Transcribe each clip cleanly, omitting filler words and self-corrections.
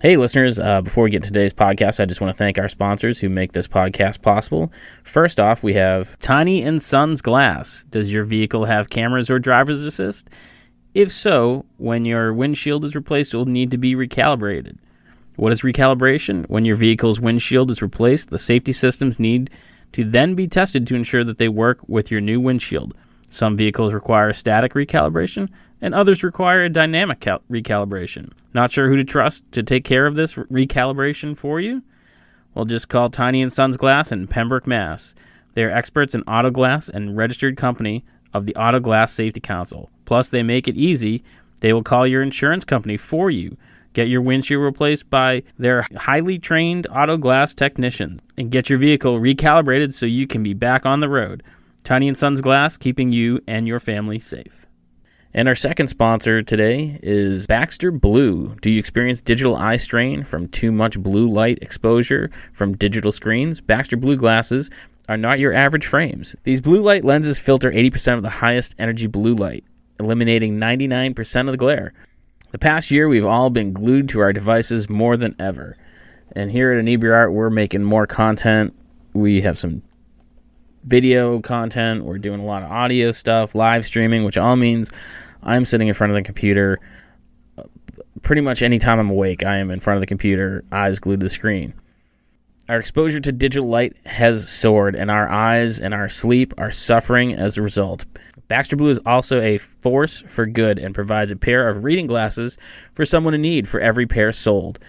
Hey, listeners, before we get to today's podcast, I just want to thank our sponsors who make this podcast possible. First off, we have Tiny & Sons Glass. Does your vehicle have cameras or driver's assist? If so, when your windshield is replaced, it will need to be recalibrated. What is recalibration? When your vehicle's windshield is replaced, the safety systems need to then be tested to ensure that they work with your new windshield. Some vehicles require static recalibration, and others require a dynamic recalibration. Not sure who to trust to take care of this recalibration for you? Well, just call Tiny & Sons Glass in Pembroke, Mass. They are experts in auto glass and registered company of the Auto Glass Safety Council. Plus, they make it easy. They will call your insurance company for you. Get your windshield replaced by their highly trained auto glass technicians and get your vehicle recalibrated so you can be back on the road. Tiny & Sons Glass, keeping you and your family safe. And our second sponsor today is Baxter Blue. Do you experience digital eye strain from too much blue light exposure from digital screens? Baxter Blue glasses are not your average frames. These blue light lenses filter 80% of the highest energy blue light, eliminating 99% of the glare. The past year, we've all been glued to our devices more than ever. And here at Inebri-art, we're making more content. We have some video content. We're doing a lot of audio stuff, live streaming, which all means I'm sitting in front of the computer. Pretty much any time I'm awake, I am in front of the computer, eyes glued to the screen. Our exposure to digital light has soared, and our eyes and our sleep are suffering as a result. Baxter Blue is also a force for good and provides a pair of reading glasses for someone in need for every pair sold.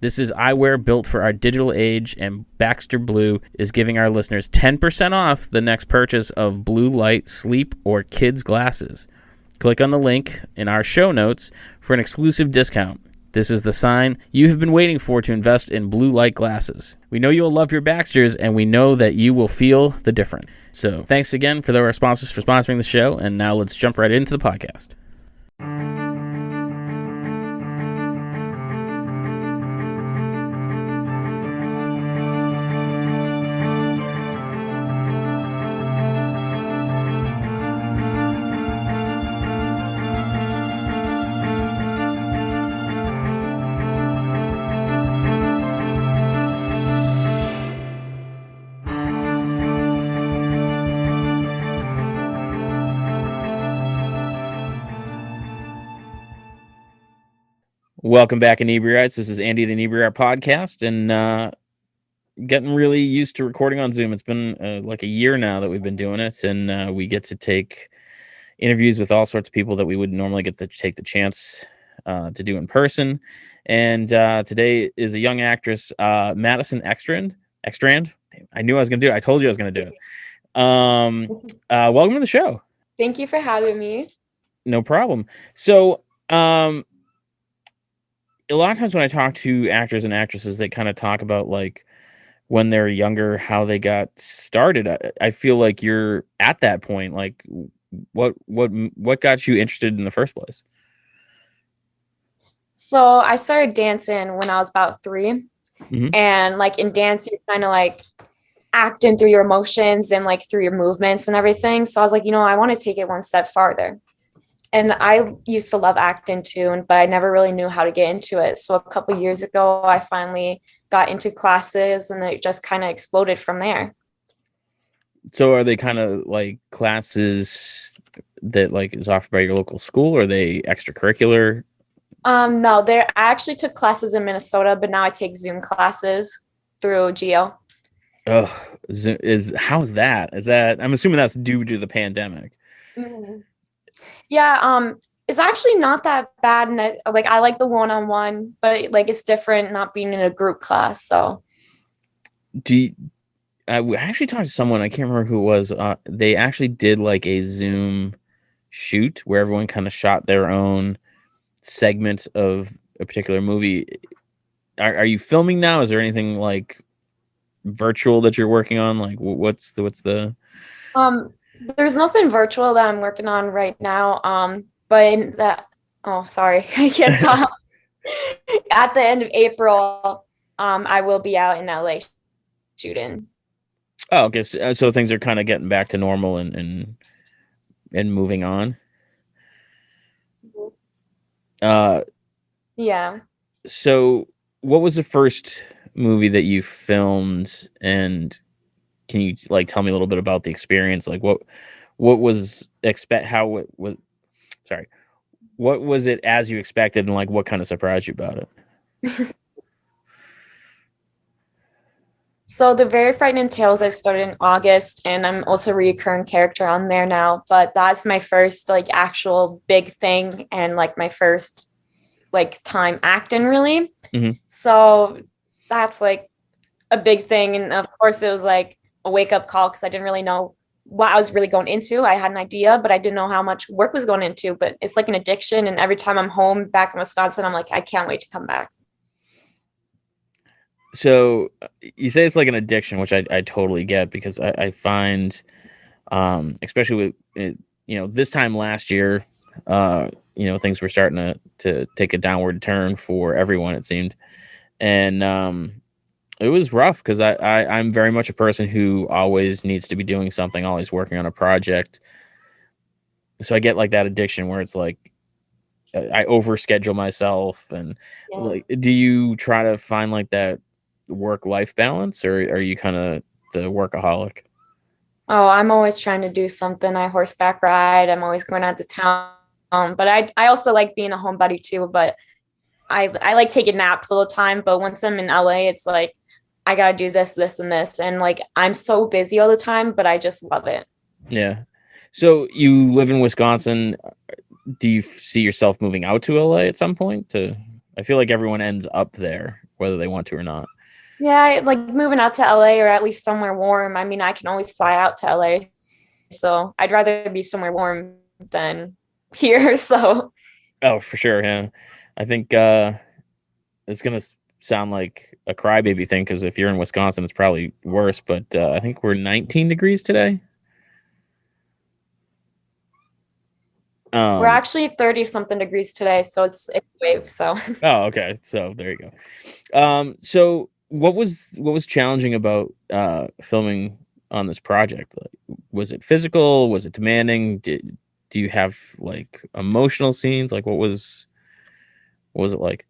This is eyewear built for our digital age, and Baxter Blue is giving our listeners 10% off the next purchase of blue light, sleep, or kids glasses. Click on the link in our show notes for an exclusive discount. This is the sign you have been waiting for to invest in blue light glasses. We know you'll love your Baxters, and we know that you will feel the difference. So thanks again for our sponsors for sponsoring the show, and now let's jump right into the podcast. Welcome back, Inebri-arts. This is Andy, the Inebri-art podcast, and getting really used to recording on Zoom. It's been like a year now that we've been doing it, and we get to take interviews with all sorts of people that we would normally get to take the chance to do in person. And today is a young actress, Madison Ekstrand. I knew I was going to do it. I told you I was going to do it. Welcome to the show. Thank you for having me. No problem. So, a lot of times when I talk to actors and actresses, they kind of talk about like when they're younger, how they got started. I feel like you're at that point. Like, what got you interested in the first place? So I started dancing when I was about 3. Mm-hmm. And like in dance, you're kind of like acting through your emotions and like through your movements and everything. So I was like, I want to take it one step farther. And I used to love acting too, but I never really knew how to get into it. So a couple of years ago, I finally got into classes, and it just kind of exploded from there. So are they kind of like classes that like is offered by your local school, or are they extracurricular? No, I actually took classes in Minnesota, but now I take Zoom classes through Geo. Oh, how's that? Is that, I'm assuming that's due to the pandemic. Mm-hmm. Yeah, it's actually not that bad, and I like the one-on-one, but like it's different not being in a group class. So, I actually talked to someone, I can't remember who it was. They actually did like a Zoom shoot where everyone kind of shot their own segment of a particular movie. Are you filming now? Is there anything like virtual that you're working on? Like, what's the? There's nothing virtual that I'm working on right now. But oh, sorry, I can't talk. At the end of April, I will be out in LA shooting. Oh, okay. So things are kind of getting back to normal and moving on. Yeah. So what was the first movie that you filmed, and can you like tell me a little bit about the experience? Like what was how it was, sorry, what was it as you expected, and like what kind of surprised you about it? So the Very Frightening Tales I started in August, and I'm also a recurring character on there now. But that's my first like actual big thing, and like my first like time acting really. Mm-hmm. So that's like a big thing, and of course it was like a wake up call because I didn't really know what I was really going into. I had an idea, but I didn't know how much work was going into. But it's like an addiction, and every time I'm home back in Wisconsin, I'm like, I can't wait to come back. So you say it's like an addiction, which I totally get, because I find, especially with it, this time last year, things were starting to take a downward turn for everyone, it seemed. And it was rough because I'm very much a person who always needs to be doing something, always working on a project. So I get like that addiction where it's like I overschedule myself. And Yeah. like, do you try to find like that work-life balance, or are you kind of the workaholic? Oh, I'm always trying to do something. I horseback ride. I'm always going out to town. But I also like being a homebody too. But I like taking naps all the time. But once I'm in LA, it's like I gotta do this, this, and this. And like I'm so busy all the time, but I just love it. Yeah. So you live in Wisconsin. Do you see yourself moving out to LA at some point? I feel like everyone ends up there, whether they want to or not. Yeah, like moving out to LA or at least somewhere warm. I mean, I can always fly out to LA. So I'd rather be somewhere warm than here. So Oh, for sure. Yeah. I think it's gonna sound like a crybaby thing, because if you're in Wisconsin, it's probably worse. But I think we're 19 degrees today. we're Um. actually 30 something degrees today. So it's wave. So Oh, okay. So there you go. So what was challenging about filming on this project? Like, was it physical? Was it demanding? Do you have like emotional scenes? Like, what was it like?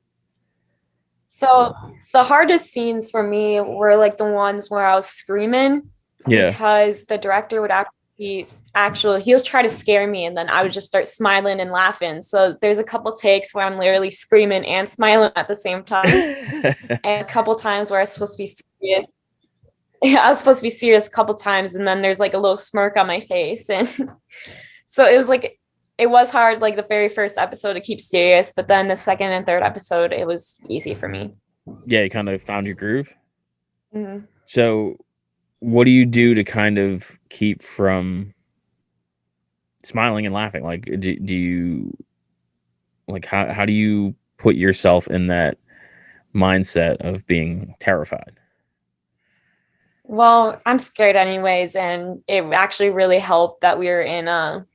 So the hardest scenes for me were like the ones where I was screaming Yeah. because the director would actually he was trying to scare me and then I would just start smiling and laughing. So there's a couple takes where I'm literally screaming and smiling at the same time. And a couple times where I was supposed to be serious. Yeah, I was supposed to be serious a couple times and then there's like a little smirk on my face. And so it was like it was hard like the very first episode to keep serious, but then the second and third episode it was easy for me. Yeah, you kind of found your groove. Mm-hmm. So what do you do to kind of keep from smiling and laughing? Like, do you like how do you put yourself in that mindset of being terrified? Well, I'm scared anyways, and it actually really helped that we were in a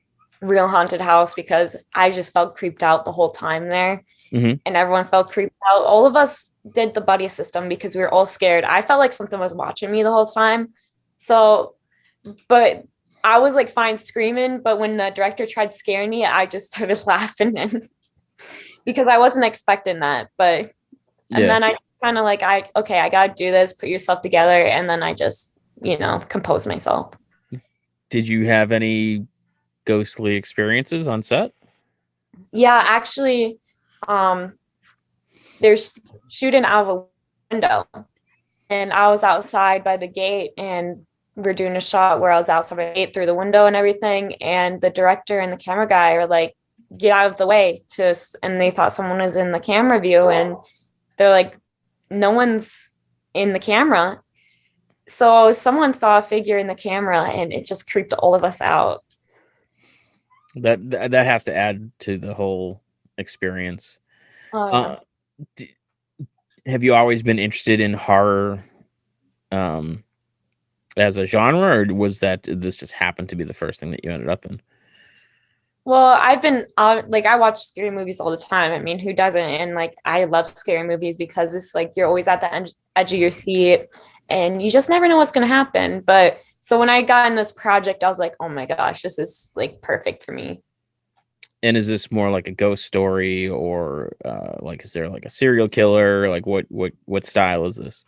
real haunted house because I just felt creeped out the whole time there, Hmm. and everyone felt creeped out. All of us did the buddy system because we were all scared. I felt like something was watching me the whole time. So, but I was like fine screaming, but when the director tried scaring me, I just started laughing and because I wasn't expecting that. But and Yeah. then I kind of like I gotta do this, put yourself together, and then I just, compose myself. Did you have any ghostly experiences on set? Yeah, actually, um, there's shooting out of a window, and I was outside by the gate, and we're doing a shot where I was outside by the gate through the window and everything, and the director and the camera guy are like, "Get out of the way!" And they thought someone was in the camera view, and they're like, "No one's in the camera." So someone saw a figure in the camera, and it just creeped all of us out. That has to add to the whole experience. Oh yeah. Uh, d- have you always been interested in horror, um, as a genre, or was that this just happened to be the first thing that you ended up in? Well, I've been like I watch scary movies all the time. I mean, who doesn't? And like I love scary movies because it's like you're always at the edge of your seat and you just never know what's going to happen. But so when I got in this project, I was like, "Oh my gosh, this is like perfect for me." And is this more like a ghost story, or like is there like a serial killer? Like what style is this?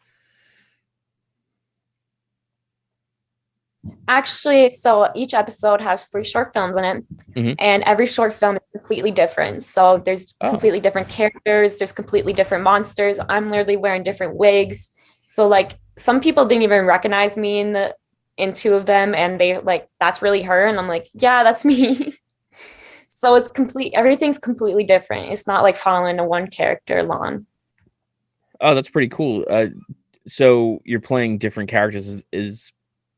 Actually, so each episode has 3 short films in it, Hmm. and every short film is completely different. So there's Oh, completely different characters, there's completely different monsters. I'm literally wearing different wigs. So like some people didn't even recognize me in 2 of them, and they like, that's really her. And I'm like, yeah, that's me. So it's complete, everything's completely different. It's not like following a one character line. oh, that's pretty cool. So you're playing different characters. Is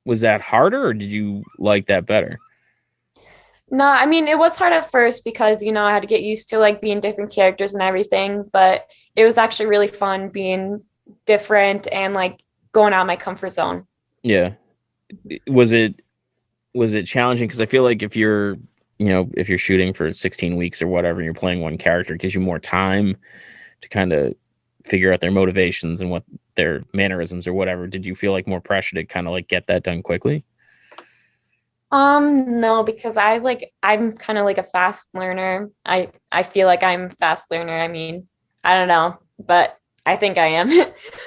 was that harder, or did you like that better? No, I mean, it was hard at first because, I had to get used to like being different characters and everything, but it was actually really fun being different and like going out of my comfort zone. Yeah. Was it challenging? Because I feel like if you're shooting for 16 weeks or whatever, and you're playing one character, it gives you more time to kind of figure out their motivations and what their mannerisms or whatever. Did you feel like more pressure to kind of like get that done quickly? No, because I'm kind of like a fast learner. I feel like I'm a fast learner. I mean, I don't know, but I think I am.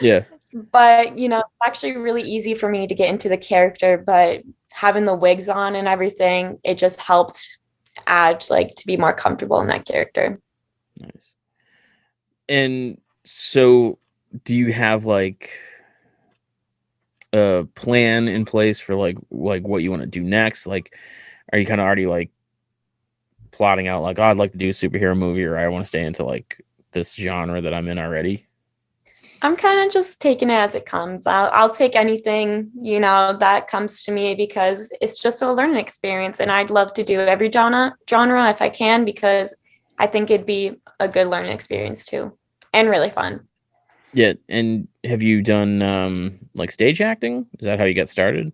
Yeah. But, it's actually really easy for me to get into the character, but having the wigs on and everything, it just helped add like to be more comfortable in that character. Nice. And so do you have like a plan in place for like what you want to do next? Like, are you kind of already like plotting out like, oh, I'd like to do a superhero movie, or I want to stay into like this genre that I'm in already? I'm kind of just taking it as it comes. I'll take anything, that comes to me because it's just a learning experience. And I'd love to do every genre if I can, because I think it'd be a good learning experience too. And really fun. Yeah. And have you done like stage acting? Is that how you got started?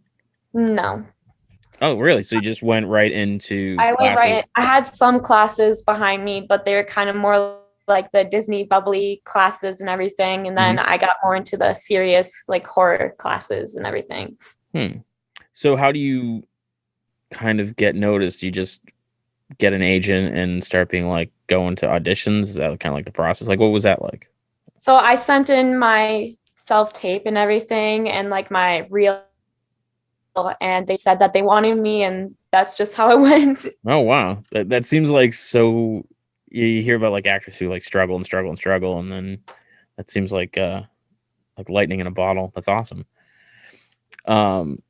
No. Oh, really? So you just went right into I went classes? right. I had some classes behind me, but they're kind of more like the Disney bubbly classes and everything. And then Hmm. I got more into the serious like horror classes and everything. Hmm. So how do you kind of get noticed? You just get an agent and start being like going to auditions? Is that kind of like the process? Like, what was that like? So I sent in my self tape and everything and like my reel, and they said that they wanted me, and that's just how it went. Oh wow, that seems like so. You hear about like actors who like struggle and struggle and struggle, and then that seems like lightning in a bottle. That's awesome. Um,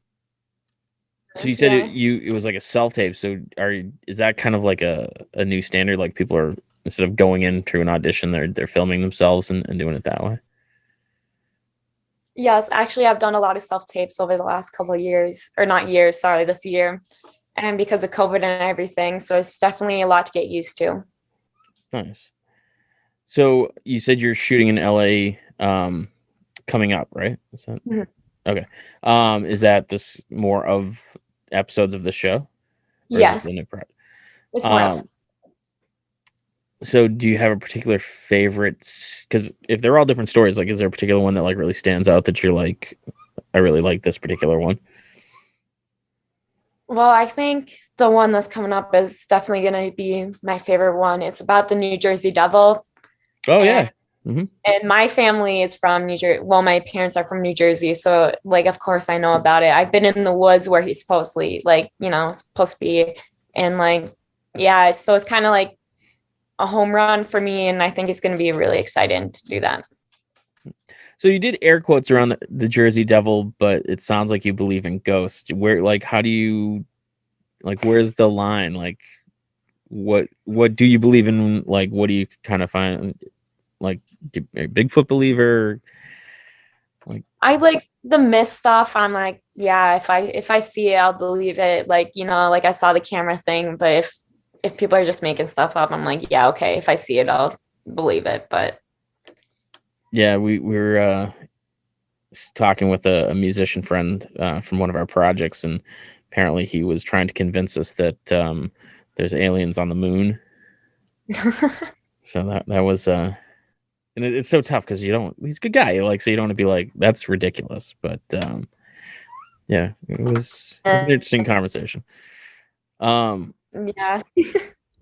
so you said Yeah. it was like a self tape. So is that kind of like a new standard? Like people are, instead of going into an audition, they're filming themselves and doing it that way. Yes, actually, I've done a lot of self tapes over the last couple of years, or not years, sorry, this year, and because of COVID and everything. So it's definitely a lot to get used to. Nice. So you said you're shooting in LA coming up, right? Is that Mhm. okay? Is that this more of episodes of the show, or is this Yes, the new part? it's more Um, upset. so do you have a particular favorite? Because if they're all different stories, like is there a particular one that like really stands out that you're like, I really like this particular one? Well, I think the one that's coming up is definitely going to be my favorite one. It's about the New Jersey Devil. Oh And yeah. Hmm. and my family is from New Jersey. Well, my parents are from New Jersey, so like of course I know about it. I've been in the woods where he's supposedly like, supposed to be, and like yeah, so it's kind of like a home run for me, and I think it's going to be really exciting to do that. So you did air quotes around the Jersey Devil, but it sounds like you believe in ghosts. Where like how do you like where's the line? Like what do you believe in? Like what do you kind of find like are you a Bigfoot believer? Like I like the myth stuff. I'm like, yeah, if I see it, I'll believe it. Like, like I saw the camera thing, but if people are just making stuff up, I'm like, yeah, okay. If I see it, I'll believe it. But yeah, we were talking with a musician friend from one of our projects, and apparently he was trying to convince us that there's aliens on the moon. So that was and it's so tough because you don't. He's a good guy, like so you don't want to be like that's ridiculous. But yeah, it was an interesting conversation. Um, yeah.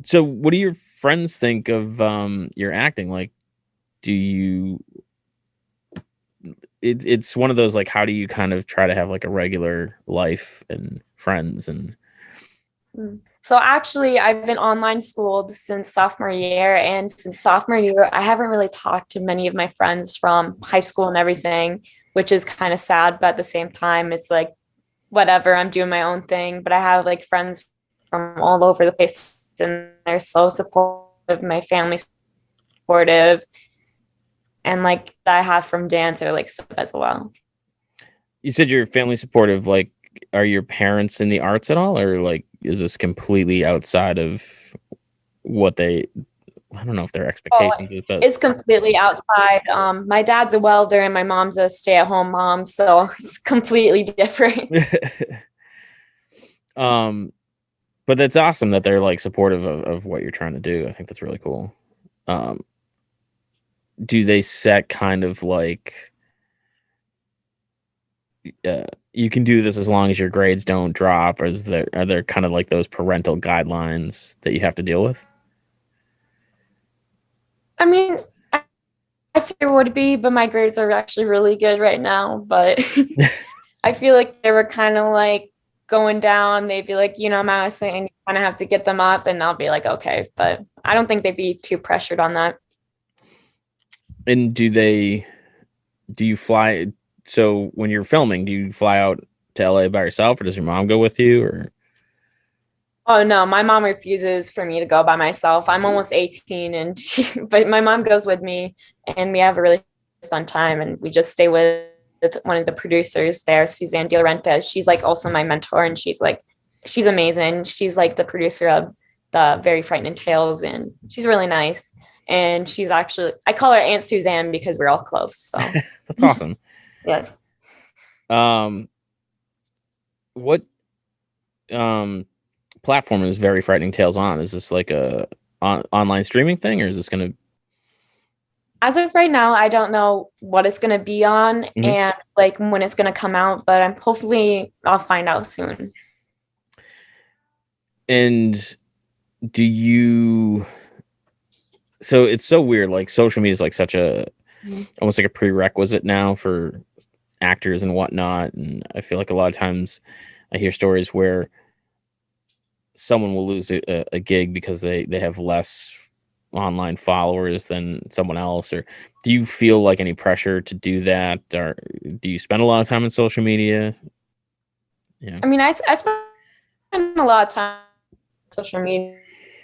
So what do your friends think of your acting? Like, do you it's one of those, like, how do you kind of try to have like a regular life and friends and So actually, I've been online schooled since sophomore year, and since sophomore year, I haven't really talked to many of my friends from high school and everything, which is kind of sad, but at the same time, it's like whatever, I'm doing my own thing. But I have like friends from all over the place, and they're so supportive. My family's supportive, and like that I have from dance are like supportive as well. you said your family supportive, like, are your parents in the arts at all, or like is this completely outside of what they, I don't know if their Oh, expectations is, but it's completely outside. My dad's a welder and my mom's a stay-at-home mom, so it's completely different. um but that's awesome that they're like supportive of what you're trying to do. I think that's really cool. um do they set kind of like, you can do this as long as your grades don't drop, or are there kind of like those parental guidelines that you have to deal with? I mean, I figure it would be, but my grades are actually really good right now. But I feel like they were kind of like going down. They'd be like, Madison, and you kind of have to get them up, and I'll be like, okay. But I don't think they'd be too pressured on that. And do you fly, so when you're filming, do you fly out to LA by yourself, or does your mom go with you, or Oh no, my mom refuses for me to go by myself. I'm almost 18 and but my mom goes with me and we have a really fun time and we just stay with one of the producers there, Suzanne De Laurentiis. She's like also my mentor and she's amazing. She's like the producer of the Very Frightening Tales and she's really nice. And she's actually I call her Aunt Suzanne because we're all close. So that's awesome. yeah. um what platform is Very Frightening Tales on? Is this like a online streaming thing, or is this gonna As of right now, I don't know what it's going to be on Mhm. and like when it's going to come out, but I'm hopefully I'll find out soon. And do you, so it's so weird, like social media is like such a, almost like a prerequisite now for actors and whatnot, and I feel like a lot of times I hear stories where someone will lose a gig because they have less online followers than someone else. Or do you feel like any pressure to do that, or do you spend a lot of time on social media? Yeah. I mean, I spend a lot of time on social media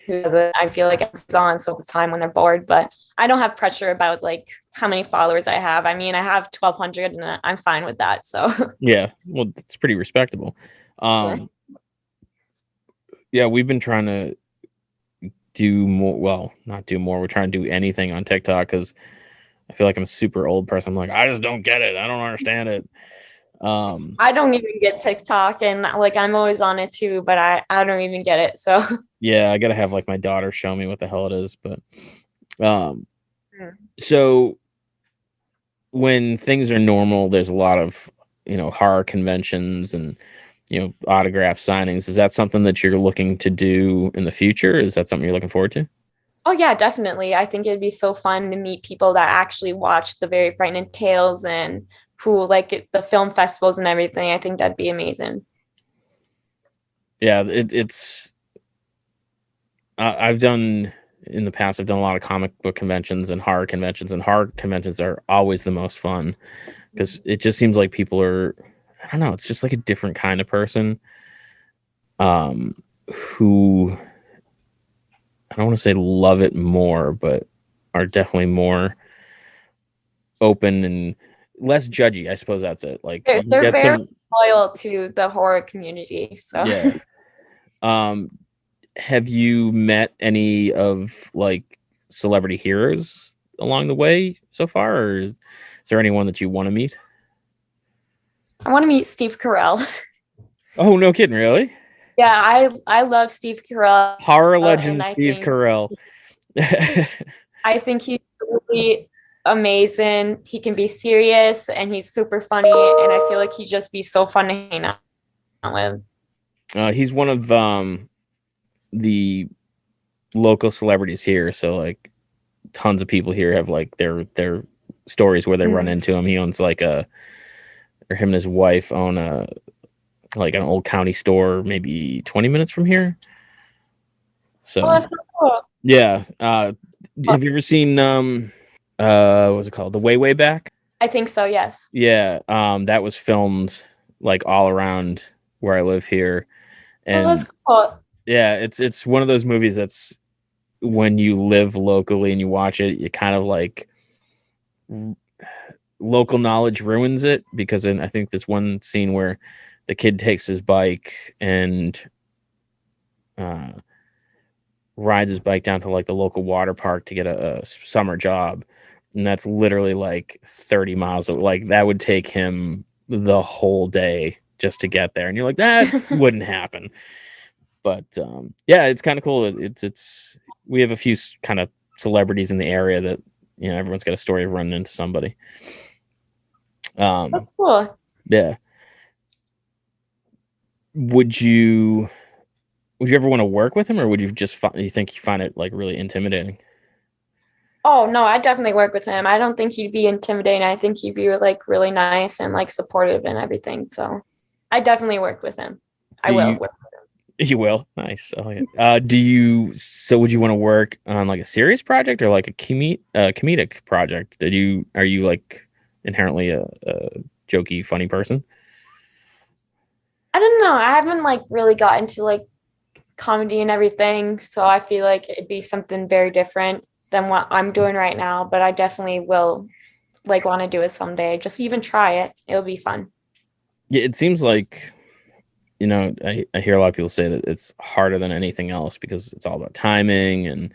because I feel like it's on so the time when they're bored, but I don't have pressure about like how many followers I have. I mean, I have 1,200 and I'm fine with that. So Yeah, well, it's pretty respectable. yeah. um yeah, we've been trying to do more, well, not do more, we're trying to do anything on TikTok because I feel like I'm a super old person. I'm like, I just don't get it, I don't understand it. um I don't even get TikTok and like I'm always on it too, but I don't even get it. So yeah, I gotta have like my daughter show me what the hell it is. But um so when things are normal, there's a lot of, horror conventions and, autograph signings. Is that something that you're looking to do in the future? Is that something you're looking forward to? Oh yeah, definitely. I think it'd be so fun to meet people that actually watch the Very Frightening Tales and who like the film festivals and everything. I think that'd be amazing. Yeah, I've done, in the past, I've done a lot of comic book conventions and horror conventions are always the most fun because it just seems like people are, I don't know, it's just like a different kind of person, um who, I don't want to say love it more, but are definitely more open and less judgy. I suppose that's it. Like, They're, you can they're get very some, loyal to the horror community. So yeah. Um, have you met any of like celebrity heroes along the way so far, or is there anyone that you want to meet? I want to meet Steve Carell. Oh, no kidding, really? Yeah, I love Steve Carell Horror and legend Steve Carell. I think he's really amazing. He can be serious and he's super funny and I feel like he'd just be so fun to hang out with. He's one of the local celebrities here. So like tons of people here have like their stories where they run into him. He owns like him and his wife own like an old county store, maybe 20 minutes from here. So that's so cool. yeah. Have you ever seen what's it called? The Way Back? I think so, yes. Yeah. That was filmed like all around where I live here. Oh, that's And cool. yeah, it's one of those movies that's when you live locally and you watch it, you kind of like local knowledge ruins it, because I think there's one scene where the kid takes his bike and uh, rides his bike down to like the local water park to get a summer job, and that's literally like 30 miles. Like that would take him the whole day just to get there, and you're like, that wouldn't happen. But yeah, it's kind of cool. It's we have a few kind of celebrities in the area that, you know, everyone's got a story of running into somebody. That's cool. Yeah. Would you ever want to work with him, or would you just you think you find it like really intimidating? Oh no, I definitely work with him. I don't think he'd be intimidating. I think he'd be like really nice and like supportive and everything. So I definitely work with him. I Do will you work. You will. Nice. Oh yeah. Would you want to work on like a serious project or like a comedic project? Are you like inherently a jokey, funny person? I don't know. I haven't like really got into like comedy and everything, so I feel like it'd be something very different than what I'm doing right now, but I definitely will like want to do it someday. Just even try it. It'll be fun. Yeah, it seems like, you know, I hear a lot of people say that it's harder than anything else because it's all about timing and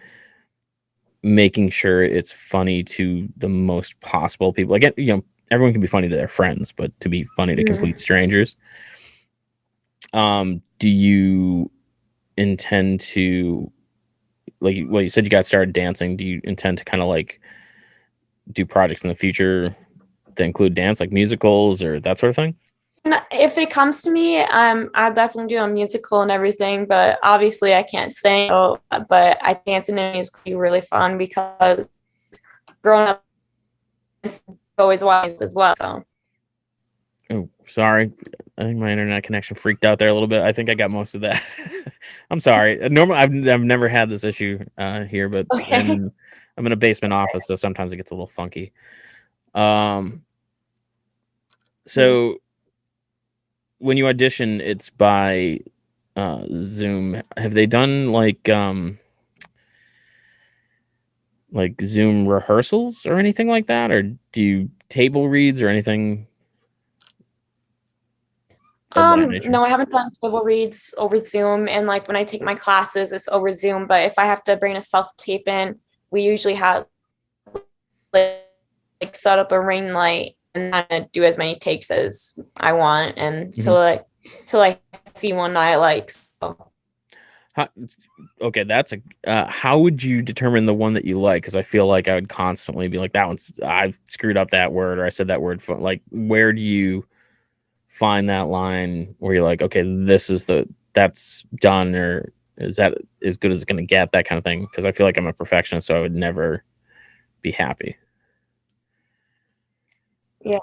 making sure it's funny to the most possible people. Like, you know, everyone can be funny to their friends, but to be funny to complete strangers. Do you intend to, like, well, you said you got started dancing. Do you intend to kind of like do projects in the future that include dance, like musicals or that sort of thing? If it comes to me, I'll definitely do a musical and everything, but obviously I can't sing. So, but I think dancing in a musical would be really fun because growing up, it's always wise as well. So, Oh, sorry. I think my internet connection freaked out there a little bit. I think I got most of that. I'm sorry. Normally, I've never had this issue here, but okay. I'm in a basement office, so sometimes it gets a little funky. Um, so when you audition, it's by Zoom. Have they done like Zoom rehearsals or anything like that, or do you table reads or anything of that nature? No, I haven't done table reads over Zoom, and like when I take my classes, it's over Zoom. But if I have to bring a self tape in, we usually have like set up a ring light and kind of do as many takes as I want, and till I see one that I like. So. How, okay, that's a. How would you determine the one that you like? Because I feel like I would constantly be like, "That one's I've screwed up that word, or I said that word." Like, where do you find that line where you're like, "Okay, that's done," or is that as good as it's going to get? That kind of thing. Because I feel like I'm a perfectionist, so I would never be happy. Yeah.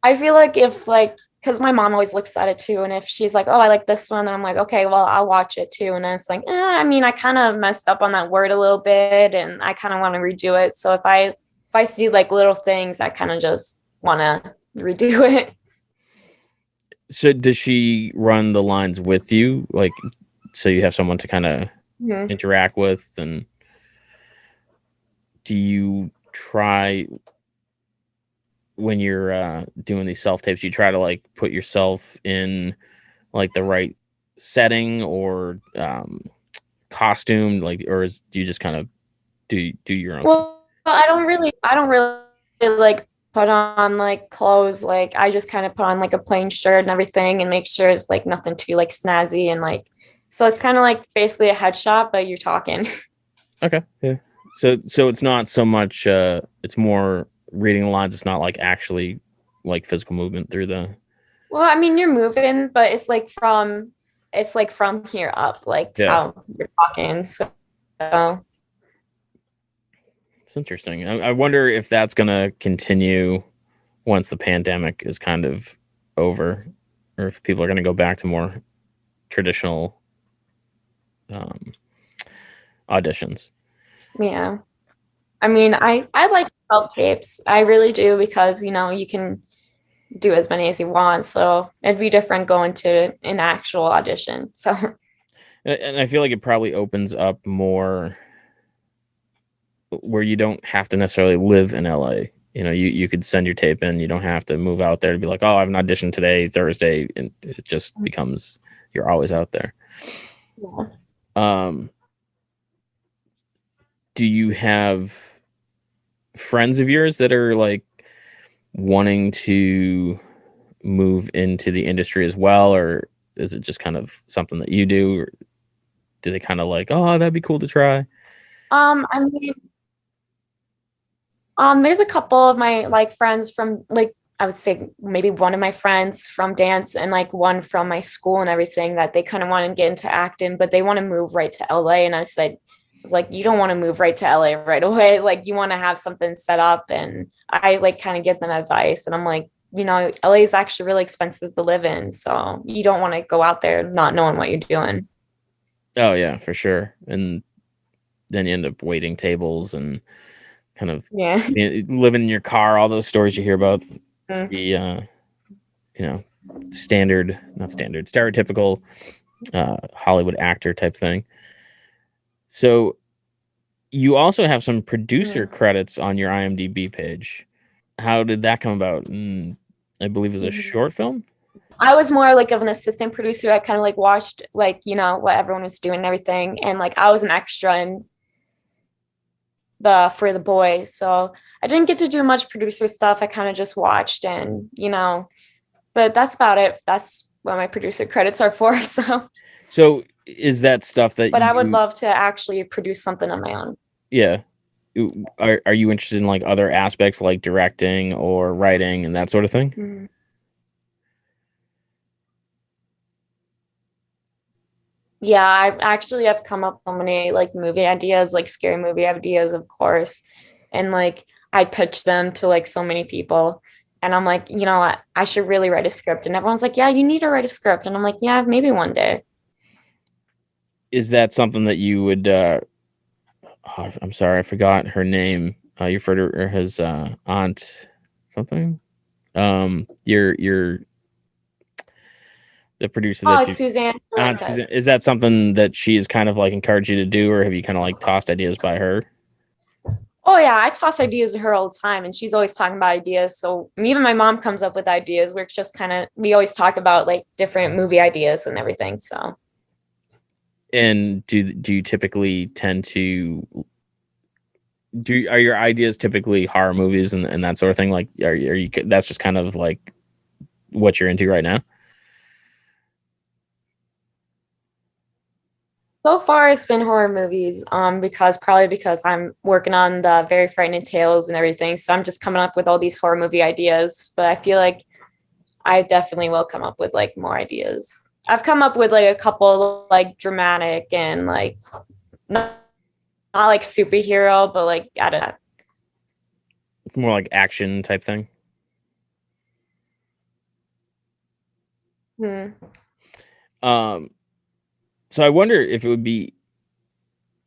I feel like if like because my mom always looks at it too, and if she's like, "Oh, I like this one," then I'm like, "Okay, well, I'll watch it too." And then it's like, I mean, I kind of messed up on that word a little bit, and I kind of want to redo it. So if I see like little things, I kind of just want to redo it. So does she run the lines with you, like, so you have someone to kind of Mhm. interact with, and do you try when you're doing these self tapes, you try to like put yourself in like the right setting or costume, like, or do you just kind of do your own thing? Well, I don't really like put on like clothes. Like I just kind of put on like a plain shirt and everything, and make sure it's like nothing too like snazzy and like. So it's kind of like basically a headshot, but you're talking. Okay, yeah. So it's not so much. It's more reading the lines. It's not like actually like physical movement through the. Well, I mean, you're moving, but it's like from here up, like Yeah. how you're talking. So So It's interesting. I wonder if that's going to continue once the pandemic is kind of over, or if people are going to go back to more traditional auditions. yeah. I mean, I like self-tapes. I really do because, you can do as many as you want. So it'd be different going to an actual audition. So And I feel like it probably opens up more where you don't have to necessarily live in LA. You could send your tape in. You don't have to move out there to be like, oh, I have an audition today, Thursday, and it just becomes you're always out there. yeah. Do you have friends of yours that are like wanting to move into the industry as well, or is it just kind of something that you do, or do they kind of like, oh, that'd be cool to try? I mean, there's a couple of my like friends from like I would say maybe one of my friends from dance and like one from my school and everything that they kind of want to get into acting, but they want to move right to LA. And I was like, you don't want to move right to LA right away. Like you want to have something set up. And I like kind of give them advice. And I'm like, LA is actually really expensive to live in. So you don't want to go out there not knowing what you're doing. Oh yeah, for sure. And then you end up waiting tables and kind of Yeah. living in your car. All those stories you hear about Mm. the not standard, stereotypical Hollywood actor type thing. So you also have some producer credits on your IMDb page. How did that come about? I believe it was a short film. I was more like of an assistant producer. I kind of like watched like, what everyone was doing and everything. And like I was an extra in for the boys. So I didn't get to do much producer stuff. I kind of just watched and, but that's about it. That's what my producer credits are for. So is that stuff that but I would love to actually produce something on my own. Yeah. Are you interested in like other aspects like directing or writing and that sort of thing? Mm-hmm. Yeah, I've come up with so many like movie ideas, like scary movie ideas, of course. And like I pitch them to like so many people. And I'm like, you know what? I should really write a script. And everyone's like, yeah, you need to write a script. And I'm like, yeah, maybe one day. Is that something that you would I'm sorry, I forgot her name. You referred to her as aunt something. Your the producer Oh, that it's Suzanne. Suzanne, is that something that she has kind of like encouraged you to do, or have you kind of like tossed ideas by her? Oh yeah, I toss ideas to her all the time, and she's always talking about ideas. So even my mom comes up with ideas. We're just we always talk about like different movie ideas and everything. So. And do you typically tend to are your ideas typically horror movies and that sort of thing? Like, are you that's just kind of like what you're into right now? So far, it's been horror movies, because I'm working on the Very Frightening Tales and everything. So I'm just coming up with all these horror movie ideas. But I feel like I definitely will come up with like more ideas. I've come up with like a couple like dramatic and like not like superhero, but like I don't know. More like action type thing. So I wonder if it would be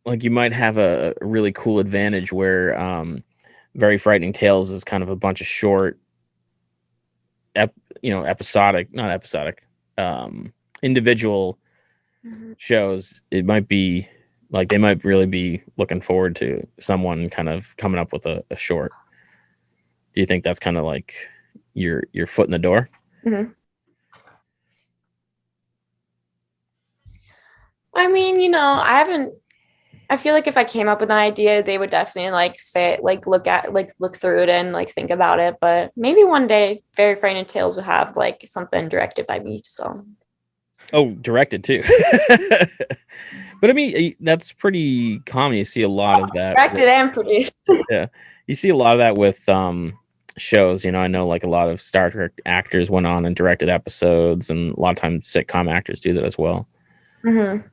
like you might have a really cool advantage where Very Frightening Tales is kind of a bunch of short episodic, not episodic, individual shows. It might be like they might really be looking forward to someone kind of coming up with a short. Do you think that's kind of like your foot in the door? Mm-hmm. I mean, I feel like if I came up with an idea, they would definitely like say, like look through it and like think about it. But maybe one day, Very Frightening Tales will have like something directed by me. So. Oh, directed too. But I mean, that's pretty common. You see a lot of that. Directed and produced. Yeah, you see a lot of that with shows. I know like a lot of Star Trek actors went on and directed episodes, and a lot of times sitcom actors do that as well. Mm-hmm.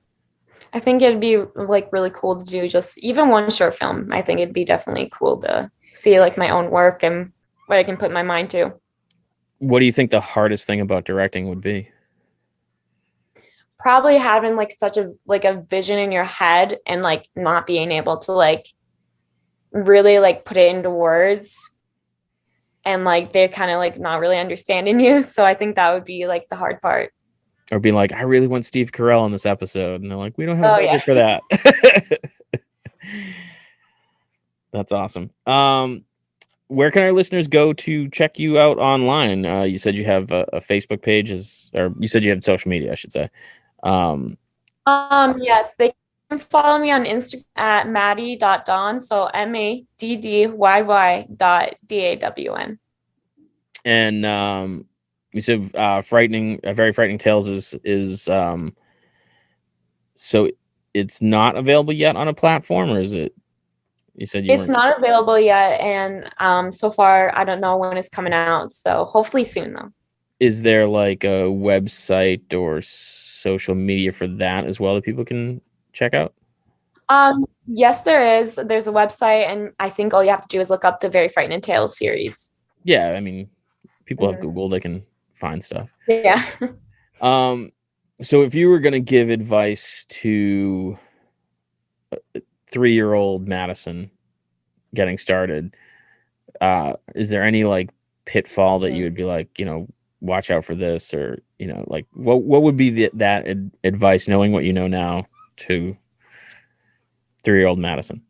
I think it'd be like really cool to do just even one short film. I think it'd be definitely cool to see like my own work and what I can put my mind to. What do you think the hardest thing about directing would be? Probably having like such a vision in your head and like not being able to like really like put it into words, and like they're kind of like not really understanding you. So I think that would be like the hard part. Or being like, I really want Steve Carell in this episode. And they're like, we don't have a Oh budget yeah. for that. That's awesome. Where can our listeners go to check you out online? You said you have a Facebook page, or you said you have social media, I should say. Yes, they can follow me on Instagram at maddie.dawn. So MADDYY.DAWN. And you said very frightening tales is so it's not available yet on a platform, or is it? You said It's not available yet, and so far I don't know when it's coming out. So hopefully soon though. Is there like a website or social media for that as well that people can check out? Yes, there is. There's a website, and I think all you have to do is look up the Very Frightening Tales series. Yeah, I mean, people have Google, they can find stuff. Yeah. So if you were going to give advice to 3-year-old Madison getting started, is there any like pitfall that you would be like, watch out for this, or like what would be that advice, knowing what you know now, to 3-year-old Madison?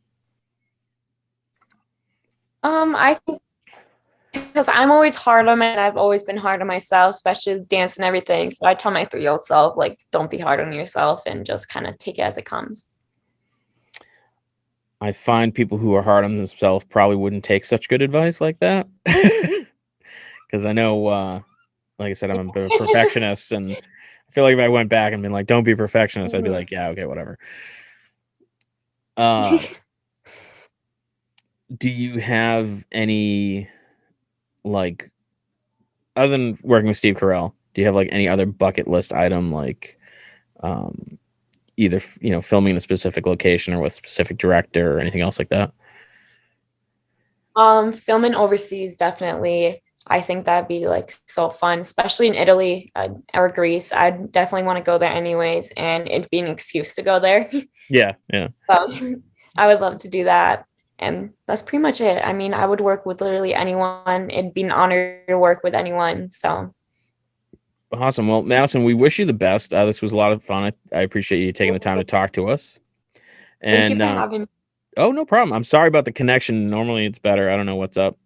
I think because I'm always hard on it. I've always been hard on myself, especially with dance and everything. So I tell my 3-year-old self, like, don't be hard on yourself and just kind of take it as it comes. I find people who are hard on themselves probably wouldn't take such good advice like that. Because I know, like I said, I'm a bit of a perfectionist, and I feel like if I went back and been like, don't be a perfectionist, I'd be like, yeah, okay, whatever. Do you have any, like, other than working with Steve Carell, do you have like any other bucket list item, like either filming in a specific location or with a specific director or anything else like that? Filming overseas, definitely. I think that'd be like so fun, especially in Italy or Greece. I'd definitely want to go there anyways, and it'd be an excuse to go there. Yeah. So I would love to do that. And that's pretty much it. I mean, I would work with literally anyone. It'd be an honor to work with anyone. So awesome. Well, Madison, we wish you the best. This was a lot of fun. I appreciate you taking the time to talk to us. And thank you for having me. Oh, no problem. I'm sorry about the connection. Normally it's better. I don't know what's up.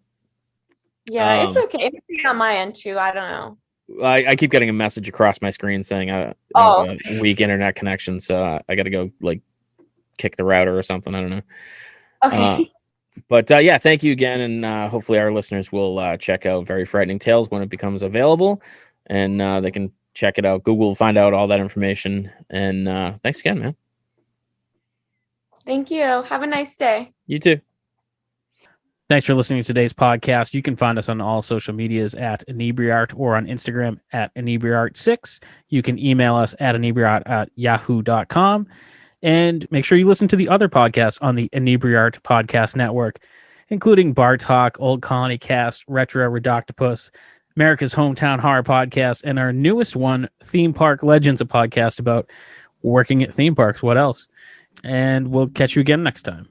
Yeah, it's okay. It's on my end too. I don't know. I keep getting a message across my screen saying I have a weak internet connection, so I got to go like kick the router or something. I don't know. Okay. But yeah, thank you again, and hopefully our listeners will check out Very Frightening Tales when it becomes available, and they can check it out. Google will find out all that information. And thanks again, man. Thank you. Have a nice day. You too. Thanks for listening to today's podcast. You can find us on all social medias at Inebri-art or on Instagram at Inebri-art6. You can email us at Inebri-art@yahoo.com. And make sure you listen to the other podcasts on the Inebri-art Podcast Network, including Bar Talk, Old Colony Cast, Retro Redoctopus, America's Hometown Horror Podcast, and our newest one, Theme Park Legends, a podcast about working at theme parks. What else? And we'll catch you again next time.